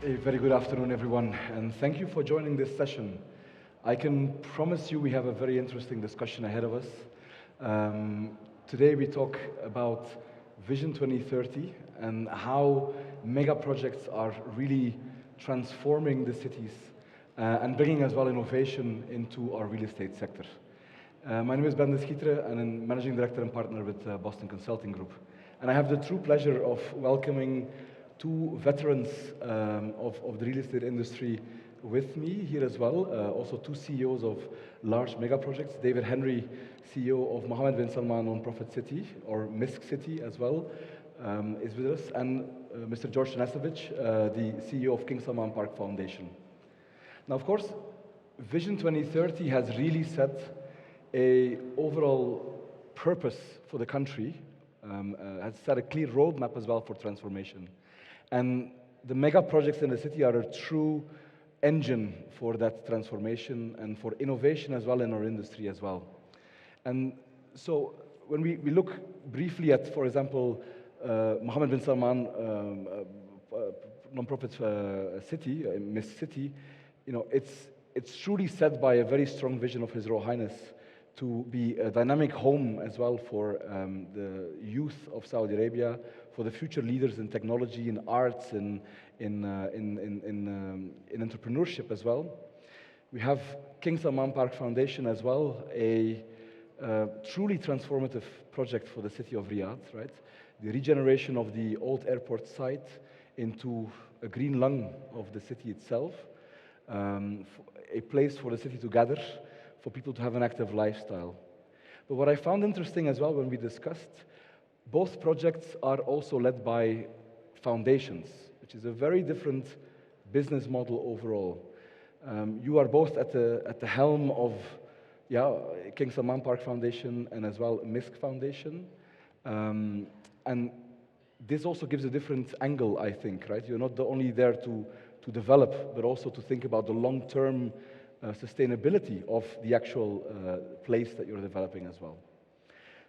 A very good afternoon, everyone, and thank you for joining this session. I can promise you we have a very interesting discussion ahead of us. Today we talk about Vision 2030 and how mega projects are really transforming the cities and bringing as well innovation into our real estate sector. My name is Ben de Schietre, and I'm Managing Director and Partner with Boston Consulting Group. And I have the true pleasure of welcoming two veterans of the real estate industry with me here as well, also two CEOs of large mega projects. David Henry, CEO of Mohammed bin Salman Non-Profit City, or MISC City as well, is with us, and Mr. George Tanasevich, the CEO of King Salman Park Foundation. Now, of course, Vision 2030 has really set a overall purpose for the country, has set a clear roadmap as well for transformation. And the mega projects in the city are a true engine for that transformation and for innovation as well in our industry as well. And so when we look briefly at, for example, Mohammed bin Salman non-profit city, MISC City, it's truly set by a very strong vision of His Royal Highness to be a dynamic home as well for the youth of Saudi Arabia, for the future leaders in technology, in arts, in entrepreneurship as well. We have King Salman Park Foundation as well, a truly transformative project for the city of Riyadh, right? The regeneration of the old airport site into a green lung of the city itself, a place for the city to gather, for people to have an active lifestyle. But what I found interesting as well when we discussed, both projects are also led by foundations, which is a very different business model overall. You are both at the helm of King Salman Park Foundation and as well MISC Foundation. And this also gives a different angle, I think, right? You're not only there to develop, but also to think about the long-term sustainability of the actual place that you're developing as well.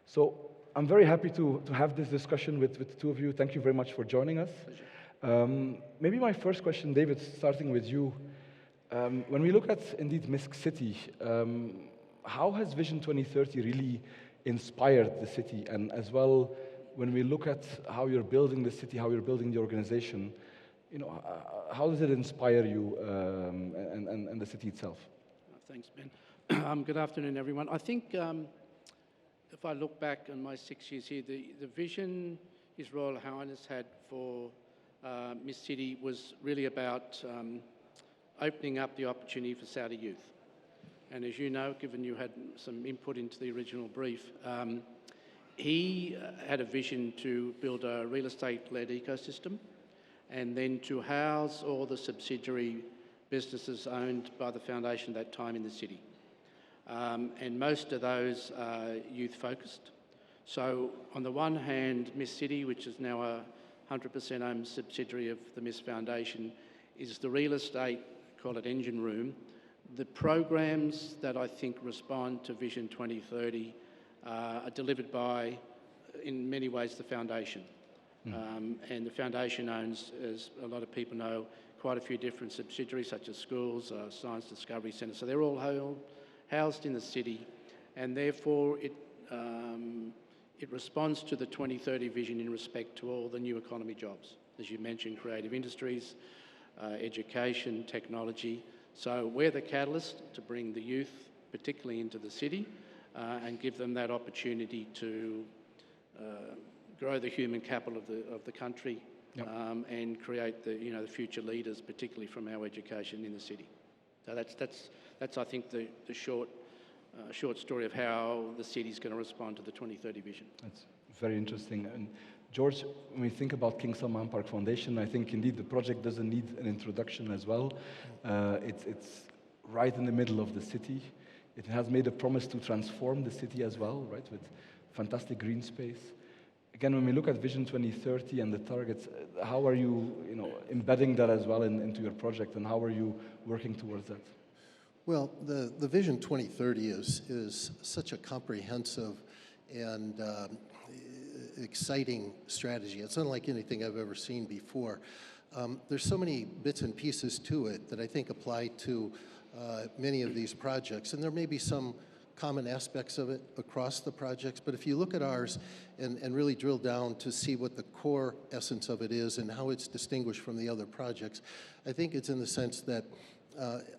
So I'm very happy to have this discussion with the two of you. Thank you very much for joining us. Maybe my first question, David, starting with you. When we look at, indeed, MISC City, how has Vision 2030 really inspired the city? And as well, when we look at how you're building the city, how you're building the organization, how does it inspire you and the city itself? Thanks, Ben. Good afternoon, everyone. I think if I look back on my 6 years here, the vision His Royal Highness had for MISC City was really about opening up the opportunity for Saudi youth. And as you know, given you had some input into the original brief, he had a vision to build a real estate-led ecosystem, and then to house all the subsidiary businesses owned by the foundation at that time in the city. And most of those are youth-focused. So on the one hand, MISC City, which is now a 100% owned subsidiary of the MISC Foundation, is the real estate, call it engine room. The programs that I think respond to Vision 2030 are delivered by, in many ways, the foundation. And the foundation owns, as a lot of people know, quite a few different subsidiaries, such as schools, science discovery centres. So they're all housed in the city, and therefore it responds to the 2030 vision in respect to all the new economy jobs. As you mentioned, creative industries, education, technology. So we're the catalyst to bring the youth, particularly into the city, and give them that opportunity to grow the human capital of the country, and create the future leaders, particularly from our education in the city. So that's I think the short story of how the city's going to respond to the 2030 vision. That's very interesting. And George, when we think about King Salman Park Foundation, I think indeed the project doesn't need an introduction as well. It's right in the middle of the city. It has made a promise to transform the city as well, right, with fantastic green space. Again, when we look at Vision 2030 and the targets, how are you, embedding that as well into your project, and how are you working towards that? Well, the Vision 2030 is such a comprehensive and exciting strategy. It's unlike anything I've ever seen before. There's so many bits and pieces to it that I think apply to many of these projects, and there may be some common aspects of it across the projects, but if you look at ours and really drill down to see what the core essence of it is and how it's distinguished from the other projects, I think it's in the sense that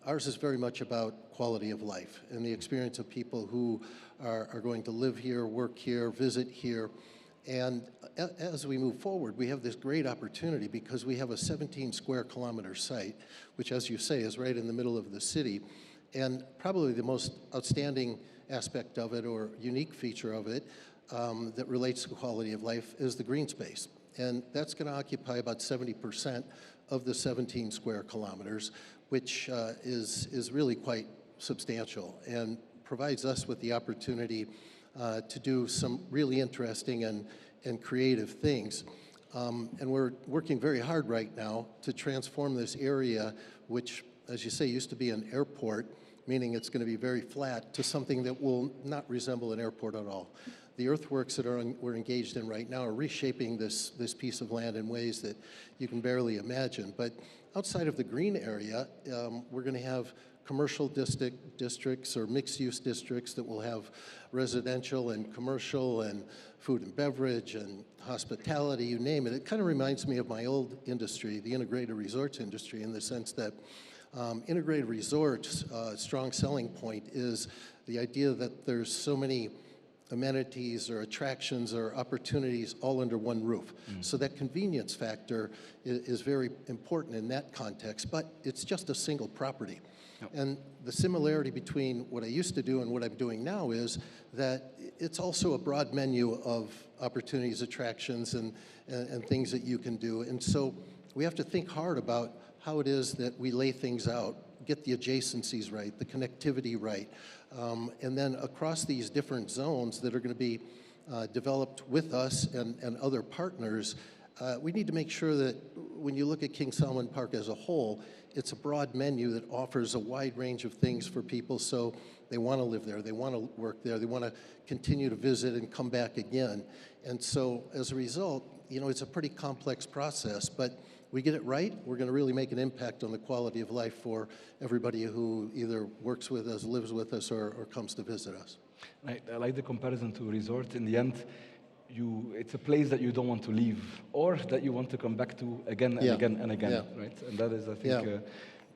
ours is very much about quality of life and the experience of people who are going to live here, work here, visit here. And as we move forward, we have this great opportunity because we have a 17 square kilometer site, which, as you say, is right in the middle of the city. And probably the most outstanding aspect of it or unique feature of it that relates to quality of life is the green space. And that's going to occupy about 70% of the 17 square kilometers, which is really quite substantial and provides us with the opportunity to do some really interesting and creative things. And we're working very hard right now to transform this area, which, as you say, used to be an airport, meaning it's going to be very flat, to something that will not resemble an airport at all. The earthworks that we're engaged in right now are reshaping this piece of land in ways that you can barely imagine. But outside of the green area, we're going to have commercial districts or mixed-use districts that will have residential and commercial and food and beverage and hospitality, you name it. It kind of reminds me of my old industry, the integrated resorts industry, in the sense that integrated resorts' strong selling point is the idea that there's so many amenities or attractions or opportunities all under one roof. So that convenience factor is very important in that context, but it's just a single property. Yep. And the similarity between what I used to do and what I'm doing now is that it's also a broad menu of opportunities, attractions, and things that you can do. And so we have to think hard about how it is that we lay things out, get the adjacencies right, the connectivity right, and then across these different zones that are going to be developed with us and other partners, we need to make sure that when you look at King Salman Park as a whole, it's a broad menu that offers a wide range of things for people, so they want to live there, they want to work there, they want to continue to visit and come back again. And so as a result, you know, it's a pretty complex process, but we get it right, we're going to really make an impact on the quality of life for everybody who either works with us, lives with us, or comes to visit us. I like the comparison to a resort. In the end, it's a place that you don't want to leave, or that you want to come back to again and again and again, right? And that is, I think, a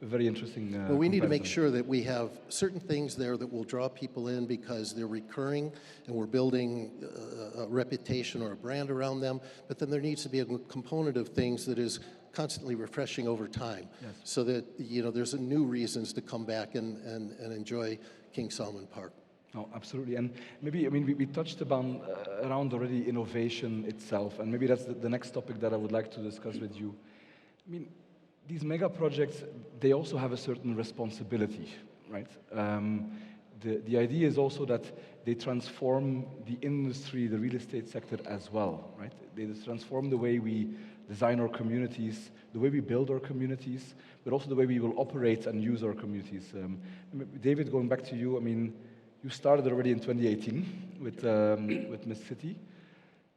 very interesting Well, we need to make sure that we have certain things there that will draw people in because they're recurring and we're building a reputation or a brand around them, but then there needs to be a component of things that is constantly refreshing over time, so that, you know, there's new reasons to come back and enjoy King Salman Park. No, absolutely. And maybe, I mean, we touched upon around already innovation itself, and maybe that's the next topic that I would like to discuss with you. I mean, these mega projects, they also have a certain responsibility, right? The idea is also that they transform the industry, the real estate sector as well, right? They transform the way we design our communities, the way we build our communities, but also the way we will operate and use our communities. David, going back to you, I mean, you started already in 2018 with Miss City.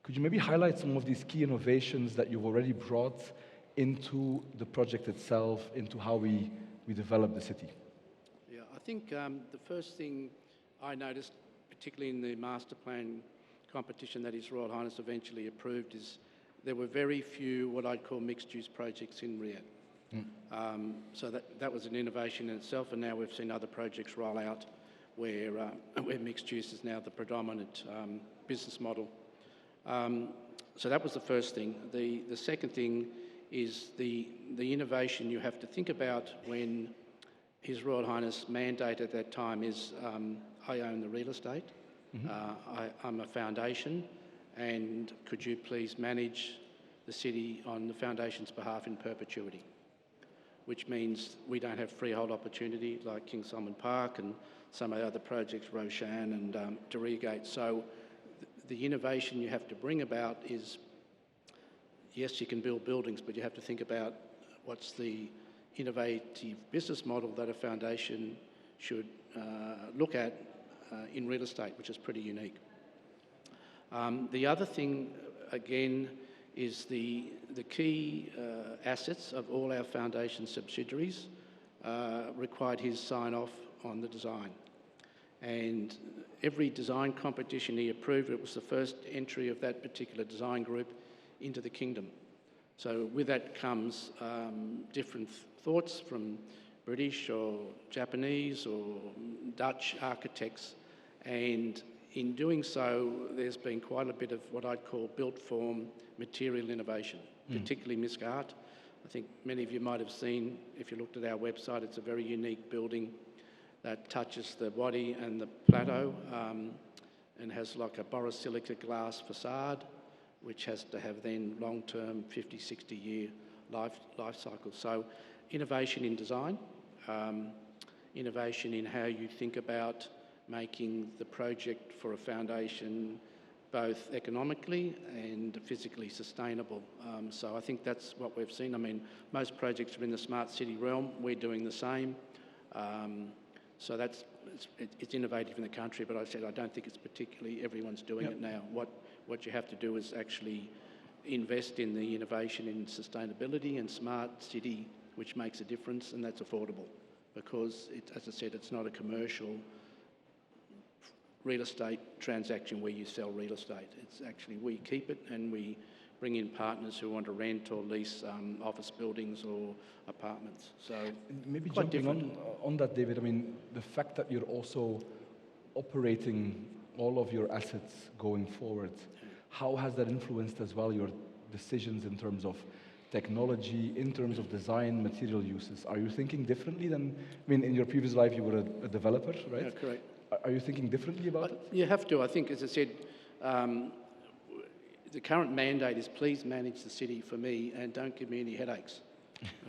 Could you maybe highlight some of these key innovations that you've already brought into the project itself, into how we develop the city? Yeah, I think the first thing I noticed, particularly in the master plan competition that His Royal Highness eventually approved, is there were very few what I'd call mixed-use projects in Riyadh. So that was an innovation in itself, and now we've seen other projects roll out where mixed use is now the predominant business model. So that was the first thing. The second thing is the innovation you have to think about when His Royal Highness mandate at that time is, I own the real estate, I'm a foundation, and could you please manage the city on the foundation's behalf in perpetuity? Which means we don't have freehold opportunity like King Salman Park and some of the other projects, Roshan and Diriyah Gate. So the innovation you have to bring about is, yes, you can build buildings, but you have to think about what's the innovative business model that a foundation should look at in real estate, which is pretty unique. The other thing, again, is the key assets of all our foundation subsidiaries required his sign-off on the design. And every design competition he approved, it was the first entry of that particular design group into the kingdom. So with that comes different thoughts from British or Japanese or Dutch architects, and in doing so, there's been quite a bit of what I'd call built form material innovation, particularly Misc Art. I think many of you might have seen, if you looked at our website, it's a very unique building that touches the wadi and the plateau and has like a borosilica glass facade, which has to have then long-term 50, 60-year life cycle. So innovation in design, innovation in how you think about making the project for a foundation both economically and physically sustainable. So I think that's what we've seen. I mean, most projects are in the smart city realm. We're doing the same. So it's innovative in the country, but I said I don't think it's particularly everyone's doing it now. What you have to do is actually invest in the innovation in sustainability and smart city, which makes a difference, and that's affordable because, as I said, it's not a commercial real estate transaction where you sell real estate. It's actually we keep it and we bring in partners who want to rent or lease office buildings or apartments. So maybe quite jumping on that, David, I mean, the fact that you're also operating all of your assets going forward, how has that influenced as well your decisions in terms of technology, in terms of design, material uses? Are you thinking differently than, I mean, in your previous life you were a developer, right? Yeah, correct. Are you thinking differently about it? You have to. I think, as I said, the current mandate is please manage the city for me and don't give me any headaches,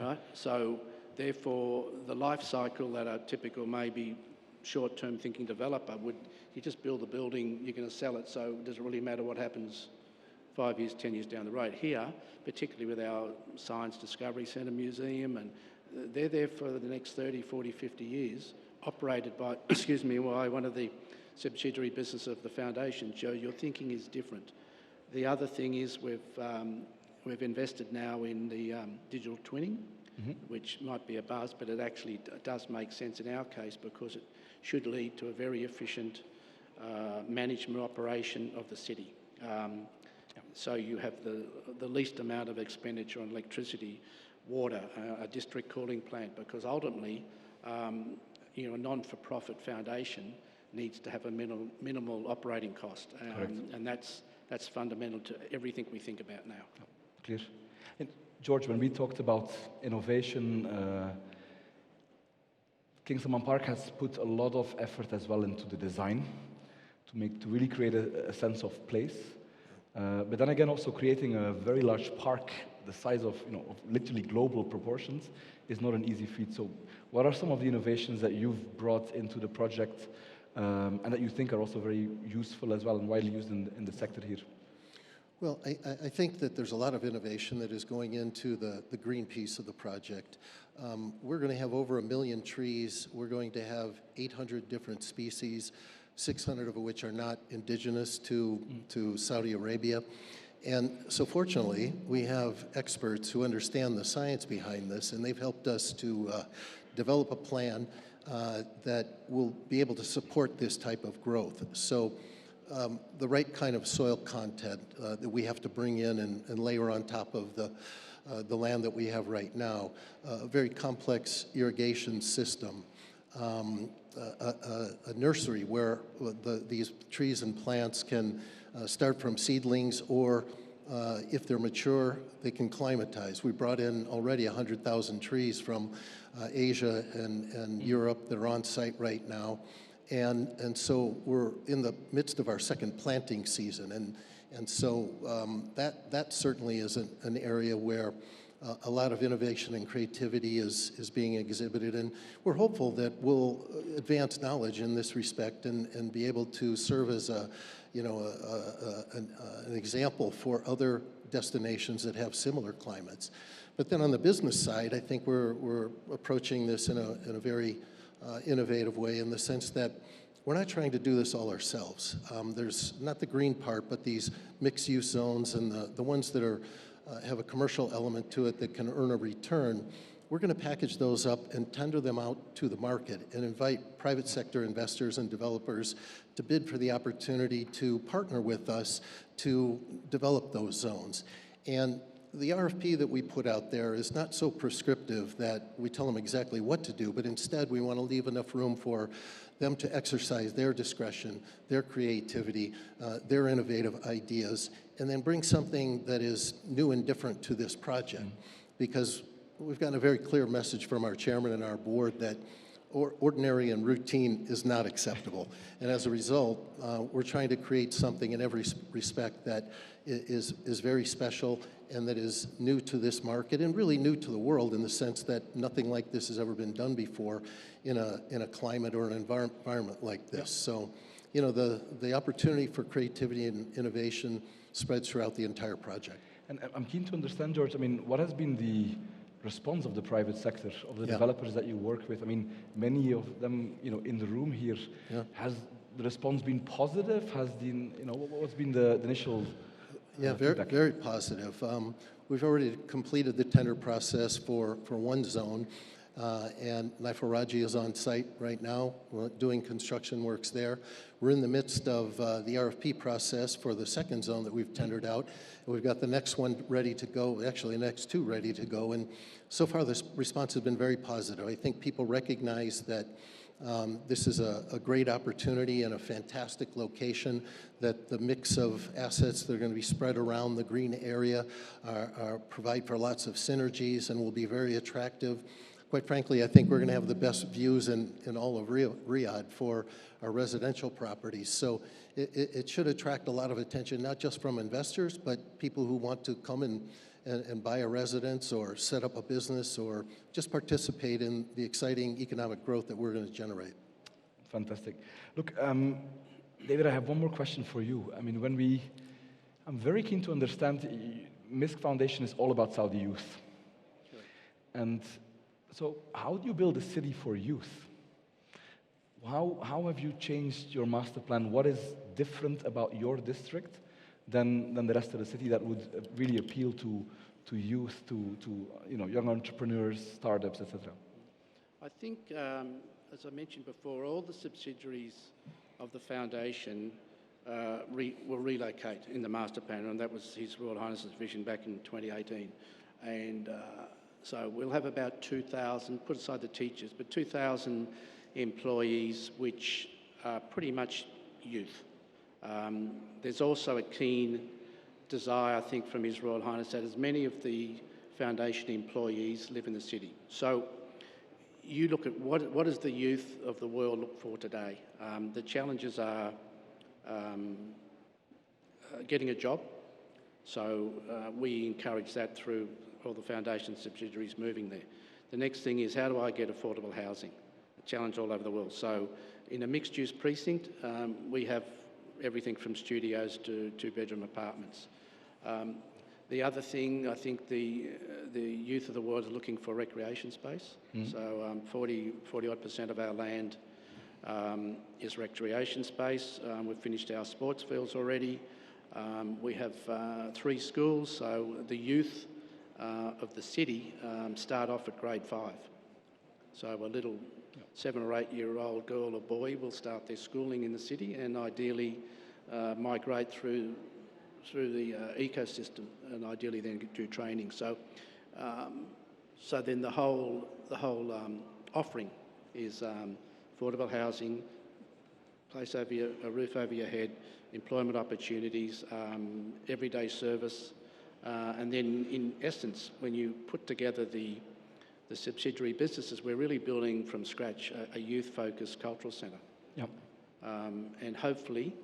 right? So therefore, the life cycle that a typical maybe short-term thinking developer would, you just build a building, you're going to sell it, so it doesn't really matter what happens 5 years, 10 years down the road. Here, particularly with our Science Discovery Centre Museum, and they're there for the next 30, 40, 50 years, operated by, by one of the subsidiary business of the foundation. Joe, your thinking is different. The other thing is we've invested now in the digital twinning, which might be a buzz, but it actually does make sense in our case because it should lead to a very efficient management operation of the city. So you have the least amount of expenditure on electricity, water, a district cooling plant, because ultimately, a non-for-profit foundation needs to have a minimal operating cost, and that's fundamental to everything we think about now. Clear. And George, when we talked about innovation, Kingston Park has put a lot of effort as well into the design to really create a sense of place. But then again, also creating a very large park the size of literally global proportions is not an easy feat. So what are some of the innovations that you've brought into the project and that you think are also very useful as well and widely used in the sector here? Well, I think that there's a lot of innovation that is going into the green piece of the project. We're going to have over 1 million trees. We're going to have 800 different species, 600 of which are not indigenous to Saudi Arabia. And so fortunately, we have experts who understand the science behind this, and they've helped us to develop a plan that will be able to support this type of growth. So the right kind of soil content that we have to bring in and layer on top of the land that we have right now, a very complex irrigation system, a nursery where these trees and plants can start from seedlings, or if they're mature, they can climatize. We brought in already 100,000 trees from Asia and Europe that are on site right now. And so we're in the midst of our second planting season. And so that certainly is an area where a lot of innovation and creativity is being exhibited. And we're hopeful that we'll advance knowledge in this respect and be able to serve as an example for other destinations that have similar climates. But then on the business side, I think we're approaching this in a very innovative way, in the sense that we're not trying to do this all ourselves. There's not the green part, but these mixed-use zones and the ones that are have a commercial element to it that can earn a return. We're going to package those up and tender them out to the market and invite private sector investors and developers to bid for the opportunity to partner with us to develop those zones. And the RFP that we put out there is not so prescriptive that we tell them exactly what to do, but instead we want to leave enough room for them to exercise their discretion, their creativity, their innovative ideas, and then bring something that is new and different to this project. Because we've gotten a very clear message from our chairman and our board that ordinary and routine is not acceptable. And as a result, we're trying to create something in every respect that is very special and that is new to this market and really new to the world in the sense that nothing like this has ever been done before in a climate or an environment like this. So, you know, the opportunity for creativity and innovation spreads throughout the entire project. And I'm keen to understand, George, I mean, what has been the response of the private sector, of the developers that you work with? I mean, many of them, you know, in the room here, has the response been positive? Has the, you know, what's been the initial feedback? Very positive. We've already completed the tender process for one zone, and Nigel Raji is on site right now. We're doing construction works there. We're in the midst of the RFP process for the second zone that we've tendered out. And we've got the next one ready to go, actually the next two ready to go. And so far, this response has been very positive. I think people recognize that this is a great opportunity and a fantastic location, that the mix of assets that are going to be spread around the green area provide for lots of synergies and will be very attractive. Quite frankly, I think we're going to have the best views in all of Riyadh for our residential properties. So it should attract a lot of attention, not just from investors, but people who want to come and buy a residence or set up a business or just participate in the exciting economic growth that we're going to generate. Fantastic. Look, David, I have one more question for you. I mean, I'm very keen to understand, MISC Foundation is all about Saudi youth. Sure. And so how do you build a city for youth? How have you changed your master plan? What is different about your district than the rest of the city that would really appeal to youth, to you know, young entrepreneurs, startups, etc.? I think, as I mentioned before, all the subsidiaries of the foundation will relocate in the master plan, and that was His Royal Highness's vision back in 2018. And so we'll have about 2,000, put aside the teachers, but 2,000 employees, which are pretty much youth. There's also a keen desire, I think, from His Royal Highness that as many of the foundation employees live in the city. So you look at what does the youth of the world look for today? The challenges are getting a job. So we encourage that through all the foundation subsidiaries moving there. The next thing is, how do I get affordable housing? A challenge all over the world. So in a mixed-use precinct, we have everything from studios to two-bedroom apartments. The other thing, I think the youth of the world are looking for recreation space. So 40-odd% of our land is recreation space. We've finished our sports fields already. We have 3 schools, so the youth of the city start off at grade 5. So a little 7 or 8-year-old girl or boy will start their schooling in the city and ideally migrate through the ecosystem and ideally then do training. So then the whole offering is affordable housing, a roof over your head, employment opportunities, everyday service, and then in essence, when you put together the subsidiary businesses, we're really building from scratch a youth-focused cultural centre. Yep. And hopefully,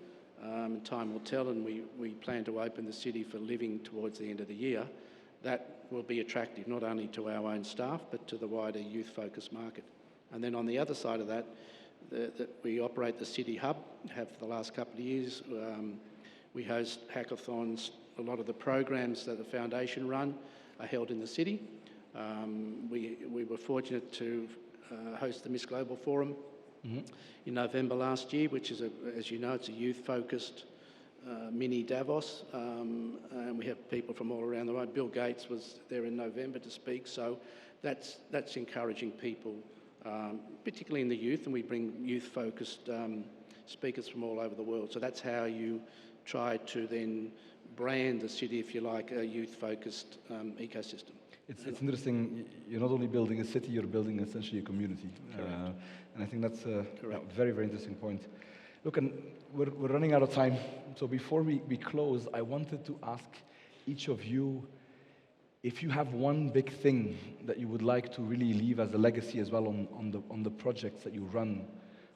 time will tell, and we plan to open the city for living towards the end of the year. That will be attractive not only to our own staff, but to the wider youth-focused market. And then on the other side of that, we operate the City Hub, have for the last couple of years. We host hackathons. A lot of the programs that the foundation run are held in the city. We were fortunate to host the Miss Global Forum in November last year, which is, as you know, it's a youth-focused mini Davos, and we have people from all around the world. Bill Gates was there in November to speak, so that's encouraging people, particularly in the youth, and we bring youth-focused speakers from all over the world. So that's how you try to then brand the city, if you like, a youth-focused ecosystem. It's interesting. You're not only building a city, you're building essentially a community. And I think that's a very, very interesting point. Look, and we're running out of time. So before we close, I wanted to ask each of you if you have one big thing that you would like to really leave as a legacy as well on the projects that you run,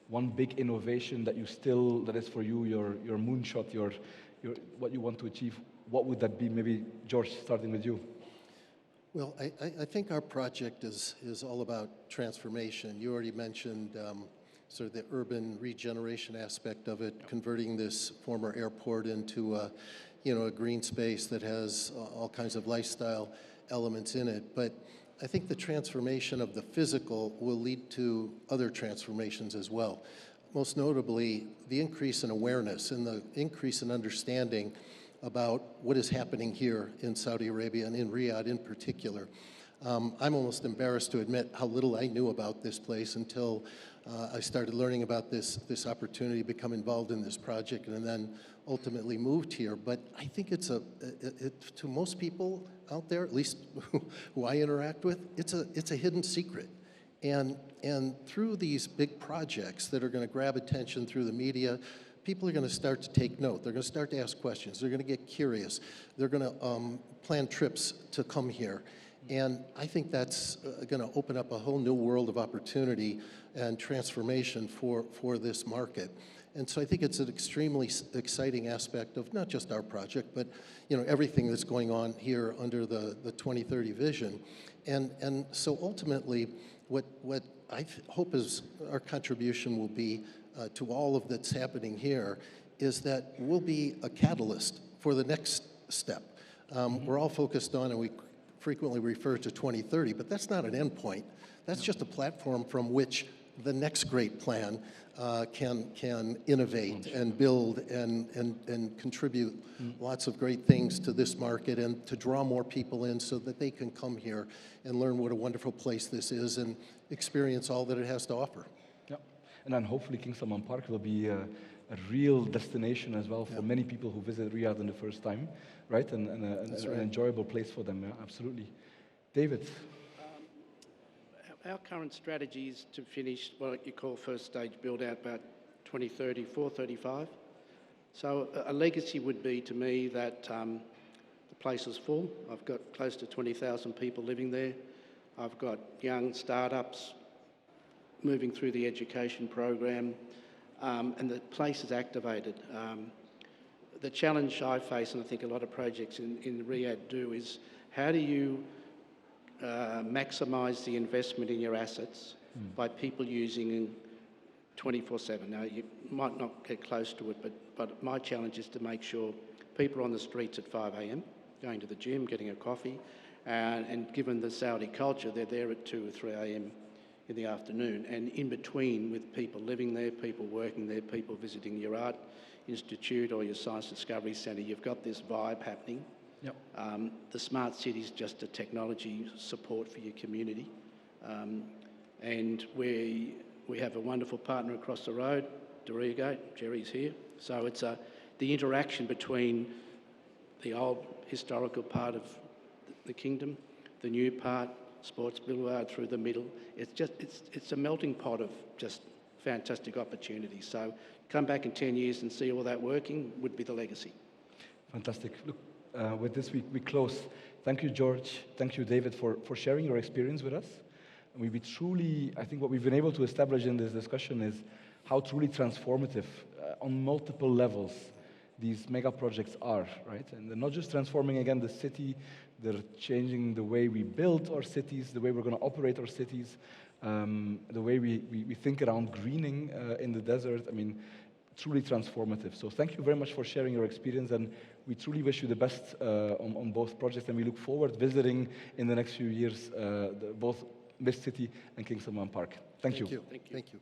one big innovation that that is for you, your moonshot, your what you want to achieve, what would that be? Maybe George, starting with you. Well, I think our project is all about transformation. You already mentioned sort of the urban regeneration aspect of it, converting this former airport into a green space that has all kinds of lifestyle elements in it. But I think the transformation of the physical will lead to other transformations as well. Most notably, the increase in awareness and the increase in understanding about what is happening here in Saudi Arabia and in Riyadh in particular. I'm almost embarrassed to admit how little I knew about this place until I started learning about this opportunity, become involved in this project, and then ultimately moved here. But I think it's to most people out there, at least who I interact with, it's a hidden secret. And through these big projects that are going to grab attention through the media, people are going to start to take note. They're going to start to ask questions. They're going to get curious. They're going to plan trips to come here. And I think that's going to open up a whole new world of opportunity and transformation for this market. And so I think it's an extremely exciting aspect of not just our project, but everything that's going on here under the 2030 vision. And so ultimately, what I hope is our contribution will be to all of that's happening here is that we'll be a catalyst for the next step. We're all focused on, and we frequently refer to 2030, but that's not an endpoint. That's just a platform from which the next great plan can innovate and build and contribute lots of great things to this market and to draw more people in so that they can come here and learn what a wonderful place this is and experience all that it has to offer. Yeah, and then hopefully King Salman Park will be a real destination as well for many people who visit Riyadh in the first time, right? And an enjoyable place for them, yeah, absolutely. David? Our current strategy is to finish what you call first stage build out about 2034, 35. So a legacy would be to me that the place is full. I've got close to 20,000 people living there. I've got young startups moving through the education program, and the place is activated. The challenge I face, and I think a lot of projects in Riyadh do, is how do you maximise the investment in your assets by people using 24/7. Now, you might not get close to it, but my challenge is to make sure people are on the streets at 5 a.m, going to the gym, getting a coffee, and given the Saudi culture, they're there at 2 or 3 a.m. in the afternoon, and in between with people living there, people working there, people visiting your art institute or your science discovery centre, you've got this vibe happening. Yep. The smart city is just a technology support for your community. And we have a wonderful partner across the road, Dorigo, Jerry's here. So it's the interaction between the old historical part of the kingdom, the new part, Sports Boulevard through the middle. It's a melting pot of just fantastic opportunities. So come back in 10 years and see all that working would be the legacy. Fantastic. Look, with this we close. Thank you, George. Thank you, David, for sharing your experience with us. And I think what we've been able to establish in this discussion is how truly transformative on multiple levels these mega projects are, right? And they're not just transforming, again, the city, they're changing the way we build our cities, the way we're going to operate our cities, the way we think around greening in the desert. I mean, truly transformative. So thank you very much for sharing your experience, and we truly wish you the best on both projects, and we look forward visiting in the next few years both Mist City and King Salman Park. Thank you. Thank you.